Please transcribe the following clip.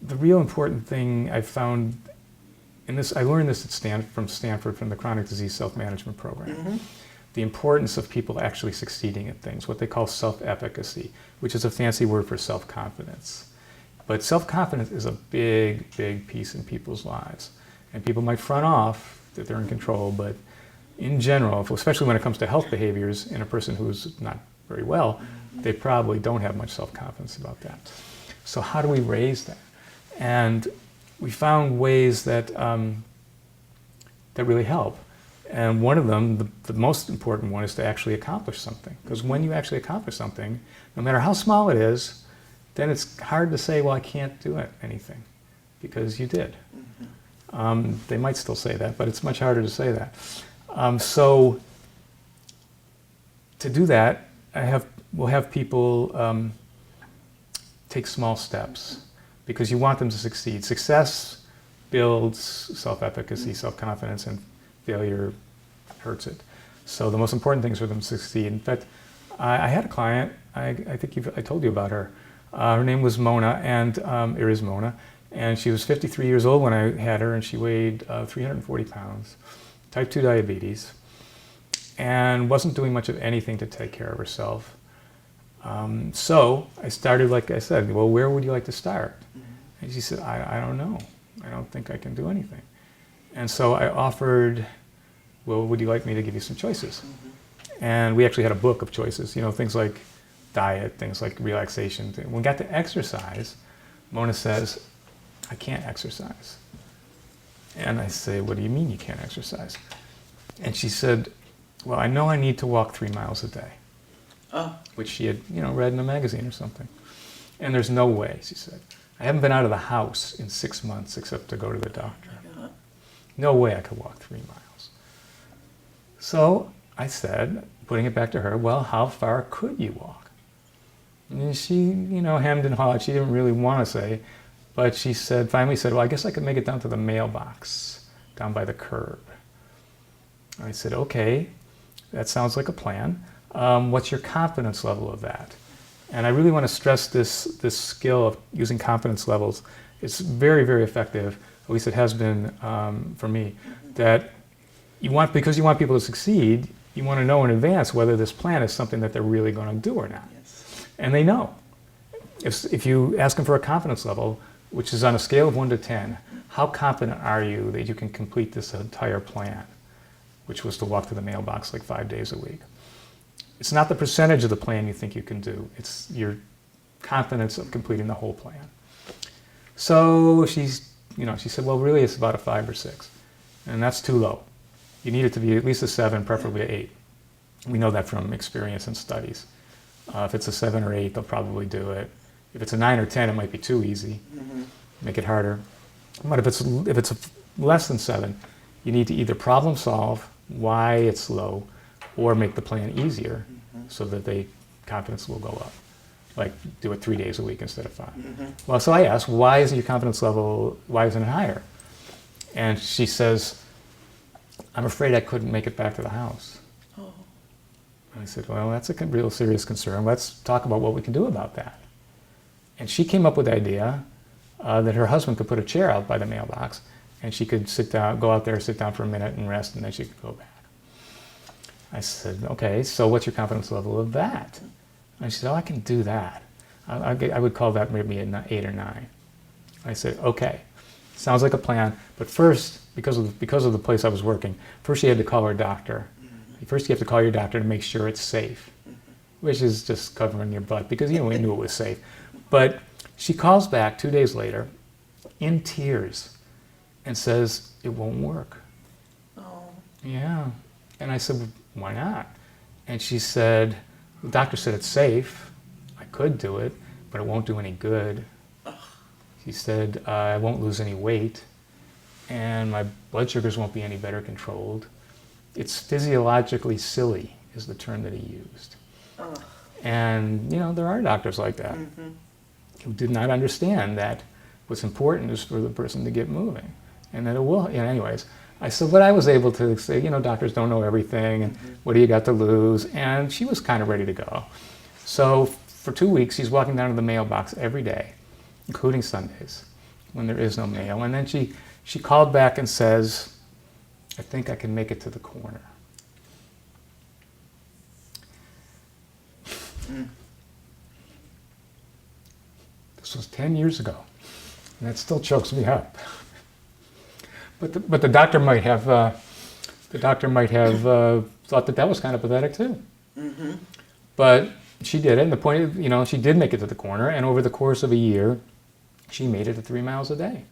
the real important thing I found, and this I learned this at from Stanford, from the Chronic Disease Self-Management Program, the importance of people actually succeeding at things, what they call self-efficacy, which is a fancy word for self-confidence. But self-confidence is a big, big piece in people's lives. And people might front off that they're in control, but in general, especially when it comes to health behaviors in a person who's not very well, they probably don't have much self-confidence about that. So how do we raise that? And we found ways that, that really help. And one of them, the most important one, is to actually accomplish something. Because when you actually accomplish something, no matter how small it is, then it's hard to say, well, I can't do anything, because you did. They might still say that, but it's much harder to say that. So to do that, we'll have people take small steps, because you want them to succeed. Success builds self-efficacy, self-confidence, and failure hurts it. So the most important thing is for them to succeed. In fact, I had a client, I think I told you about her. Her name was Mona, and or is Mona, and she was 53 years old when I had her, and she weighed 340 pounds, type 2 diabetes, and wasn't doing much of anything to take care of herself. So I started, like I said, well, where would you like to start? And she said, I don't know. I don't think I can do anything. And so I offered, well, would you like me to give you some choices? And we actually had a book of choices, you know, things like diet, things like relaxation. When we got to exercise, Mona says, I can't exercise. And I say, what do you mean you can't exercise? And she said, well, I know I need to walk 3 miles a day, which she had, you know, read in a magazine or something. And there's no way, she said. I haven't been out of the house in 6 months except to go to the doctor. No way I could walk 3 miles. So I said, putting it back to her, well, how far could you walk? And she, you know, hemmed and hawed. She didn't really want to say, but she said, finally said, well, I guess I could make it down to the mailbox, down by the curb. I said, okay, that sounds like a plan. What's your confidence level of that? And I really want to stress this skill of using confidence levels. It's very, very effective, at least it has been for me, that because you want people to succeed, you want to know in advance whether this plan is something that they're really going to do or not. Yes. And they know. If you ask them for a confidence level, which is on a scale of 1 to 10, how confident are you that you can complete this entire plan, which was to walk to the mailbox like 5 days a week? It's not the percentage of the plan you think you can do. It's your confidence of completing the whole plan. So she said, well, really it's about a 5 or 6. And that's too low. You need it to be at least a 7, preferably an 8. We know that from experience and studies. If it's a 7 or 8, they'll probably do it. If it's a 9 or 10, it might be too easy. Make it harder. But if it's less than 7, you need to either problem solve why it's low, or make the plan easier so that the confidence will go up. Like do it 3 days a week instead of 5. Well, so I asked, why isn't your confidence level, why isn't it higher? And she says, I'm afraid I couldn't make it back to the house. And I said, well, that's a real serious concern. Let's talk about what we can do about that. And she came up with the idea that her husband could put a chair out by the mailbox, and she could sit down, go out there, sit down for a minute and rest, and then she could go back. I said, okay, so what's your confidence level of that? And she said, oh, I can do that. I would call that maybe an 8 or 9. I said, okay, sounds like a plan, but first, because of the place I was working, first you had to call her doctor. First you have to call your doctor to make sure it's safe, which is just covering your butt, because we knew it was safe. But she calls back 2 days later in tears and says, it won't work. Yeah. And I said, why not? And she said, the doctor said it's safe. I could do it, but it won't do any good. She said, I won't lose any weight, and my blood sugars won't be any better controlled. It's physiologically silly, is the term that he used. And, there are doctors like that who did not understand that what's important is for the person to get moving, and that it will, anyways. I said, but I was able to say, doctors don't know everything, and what do you got to lose? And she was kind of ready to go. So for 2 weeks, she's walking down to the mailbox every day, including Sundays. when there is no mail. And then she called back and says, I think I can make it to the corner. This was 10 years ago, and that still chokes me up. But the doctor might have thought that was kind of pathetic too. Mm-hmm. But she did it, and the point, she did make it to the corner, and over the course of a year, she made it to 3 miles a day.